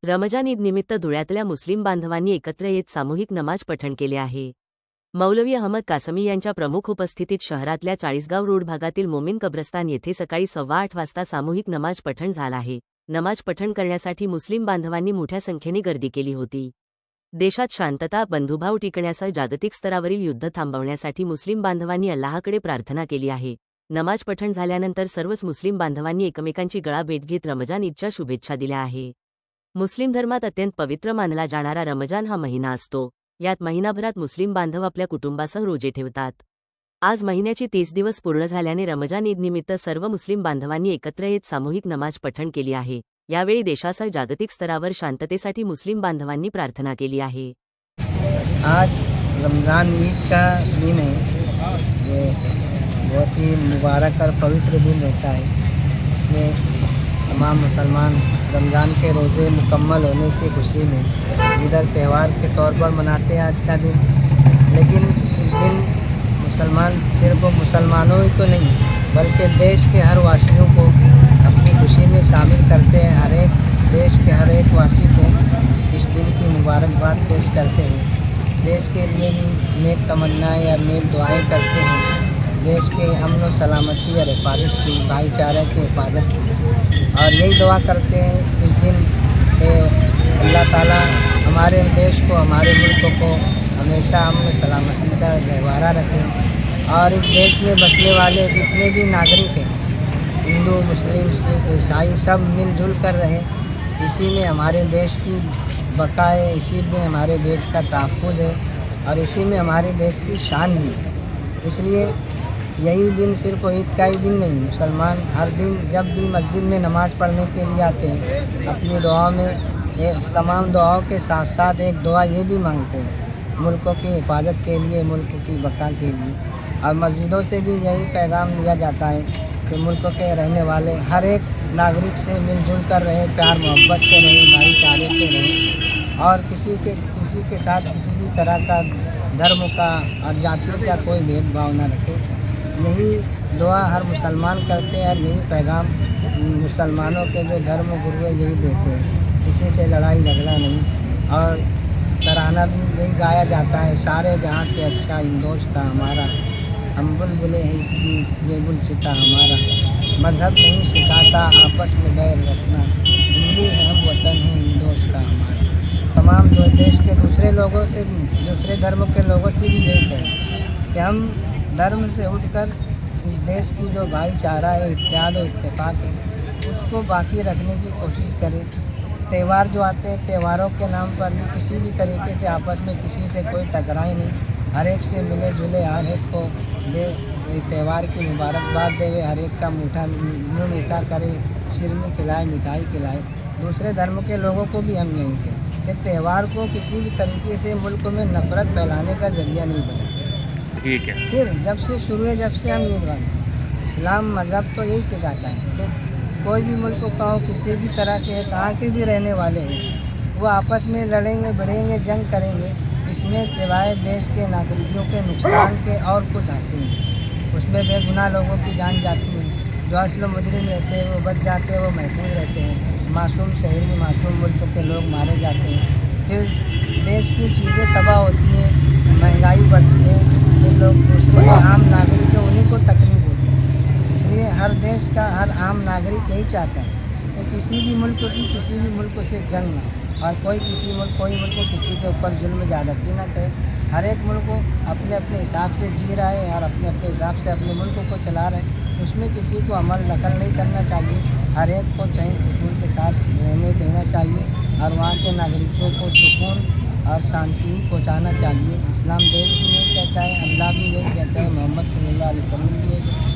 रमजान ईद निमित्त धुळ्यातल्या मुस्लिम बांधवांनी एकत्र येत सामूहिक नमाज पठण केले आहे. मौलवी अहमद कासमी यांच्या प्रमुख उपस्थितीत शहरातल्या चाळीसगाव रोड भागातील मोमीन कब्रस्तान येथे सकाळी 8:15 वाजता सामूहिक नमाज पठण झालं आहे. नमाज पठण करण्यासाठी मुस्लिम बांधवांनी मोठ्या संख्येने गर्दी केली होती. देशात शांतता, बंधुभाव टिकण्यासह जागतिक स्तरावरील युद्ध थांबवण्यासाठी मुस्लिम बांधवांनी अल्लाहकडे प्रार्थना केली आहे. नमाज पठण झाल्यानंतर सर्वच मुस्लिम बांधवांनी एकमेकांची गळा भेट घेत रमजान ईदच्या शुभेच्छा दिल्या आहे. मुस्लिम धर्मात अत्यंत पवित्र मानला जाणारा रमजान हा महिना असतो. यात महिनाभरात मुस्लिम बांधव आपल्या कुटुंबासह रोजे ठेवतात. आज महिन्याची 30 दिवस पूर्ण झाल्याने रमजान ईदनिमित्त सर्व मुस्लिम बांधवांनी एकत्र येत सामूहिक नमाज पठण केली आहे. यावेळी देशासह जागतिक स्तरावर शांततेसाठी मुस्लिम बांधवांनी प्रार्थना केली आहे. आज रमज़ान ईद का दिन है। ये बहुत ही मुबारक और पवित्र दिन रहता है। ये तमाम मुसलमान रमज़ान के रोज़े मुकम्मल होने की खुशी में इधर त्यौहार के तौर पर मनाते हैं आज का दिन। लेकिन इस दिन मुसलमान सिर्फ मुसलमानों ही तो नहीं बल्कि देश के हर वासियों को अपनी खुशी में शामिल करते हैं। हर एक देश के हर एक वासी को इस दिन की मुबारकबाद पेश करते हैं। देश के लिए भी नेक तमन्नाएँ और नेक दुआएं करते हैं। देश के अमन व सलामती और हिफाजत की, भाईचारे की हिफाजत की, और यही दुआ करते हैं इस दिन कि अल्लाह ताला हमारे देश को, हमारे मुल्क को हमेशा अमन सलामती का गहवारा रखें और इस देश में बसने वाले जितने भी नागरिक हैं, हिंदू, मुस्लिम, सिख, ईसाई, सब मिलजुल कर रहें। इसी में हमारे देश की बका है, इसी में हमारे देश का तहफ़्फ़ुज़ है और इसी में हमारे देश की शान भी है। इसलिए यही दिन सिर्फ ईद का ही दिन नहीं, मुसलमान हर दिन जब भी मस्जिद में नमाज़ पढ़ने के लिए आते हैं, अपनी दुआ में तमाम दुआओं के साथ साथ एक दुआ ये भी मांगते हैं मुल्कों की हिफाजत के लिए, मुल्क की बका के लिए। और मस्जिदों से भी यही पैगाम दिया जाता है कि मुल्क के रहने वाले हर एक नागरिक से मिलजुल कर रहे, प्यार मोहब्बत से रहे, भाईचारे से रहे और किसी के साथ किसी भी तरह का धर्म का और जाति का कोई भेदभाव न रखे। यही दुआ हर मुसलमान करते हैं और यही पैगाम मुसलमानों के जो धर्म गुरु है यही देते हैं। किसी से लड़ाई झगड़ा नहीं। और तराना भी यही गाया जाता है, सारे जहाँ से अच्छा हिंदोस्तां हमारा, हम बुलबुलें हैं इसकी ये गुलसिता हमारा। मज़हब नहीं सिखाता आपस में बैर रखना, हिंदी है हम वतन है हिंदोस्तां हमारा। तमाम देश के दूसरे लोगों से भी, दूसरे धर्म के लोगों से भी यही कहें कि हम धर्म से उठकर इस देश की जो भाईचारा है, इत्तेहाद और इत्तेफाक है, उसको बाकी रखने की कोशिश करें। त्यौहार जो आते हैं, त्यौहारों के नाम पर भी किसी भी तरीके से आपस में किसी से कोई टकराए नहीं, हर एक से मिले जुले, हर एक को दे त्यौहार की मुबारकबाद देवे, हर एक का मुँह मीठा करे, शिरनी खिलाए, मिठाई खिलाए। दूसरे धर्म के लोगों को भी हम यही कहें कि त्यौहार को किसी भी तरीके से मुल्क में नफरत फैलाने का जरिया नहीं बना। ठीक है। फिर जब से शुरू है, जब से हम ये बात, इस्लाम मज़हब तो यही सिखाता है कि कोई भी मुल्क को कहो, किसी भी तरह के कहाँ के भी रहने वाले हैं, वो आपस में लड़ेंगे, भिड़ेंगे, जंग करेंगे, इसमें सिवाय देश के नागरिकों के नुकसान के और कुछ हासिल नहीं। उसमें बेगुनाह लोगों की जान जाती है, जो असल मुजरिम रहते हैं वो बच जाते हैं, वो महफूज रहते हैं। मासूम शहरी, मासूम मुल्क के लोग मारे जाते हैं। फिर देश की चीज़ें तबाह होती हैं, महंगाई बढ़ती है, फिर लोग दूसरे आम नागरिक हैं उन्हीं को तकलीफ होती है। इसलिए हर देश का हर आम नागरिक यही चाहता है कि किसी भी मुल्क की, किसी भी मुल्क से जंग ना, और कोई मुल्क किसी के ऊपर जुल्म ज़्यादती ना करे। हर एक मुल्क को अपने अपने हिसाब से जी रहा है और अपने अपने हिसाब से अपने मुल्क को चला रहा है। उसमें किसी को अमल दखल नहीं करना चाहिए। हर एक को चैन सुकून के साथ रहने देना चाहिए और वहाँ के नागरिकों को सुकून और शांति पहुँचाना चाहिए। इस्लाम देश भी यही कहता है, अल्लाह भी यही कहता है, मोहम्मद सल्लल्लाहु अलैहि वसल्लम भी यही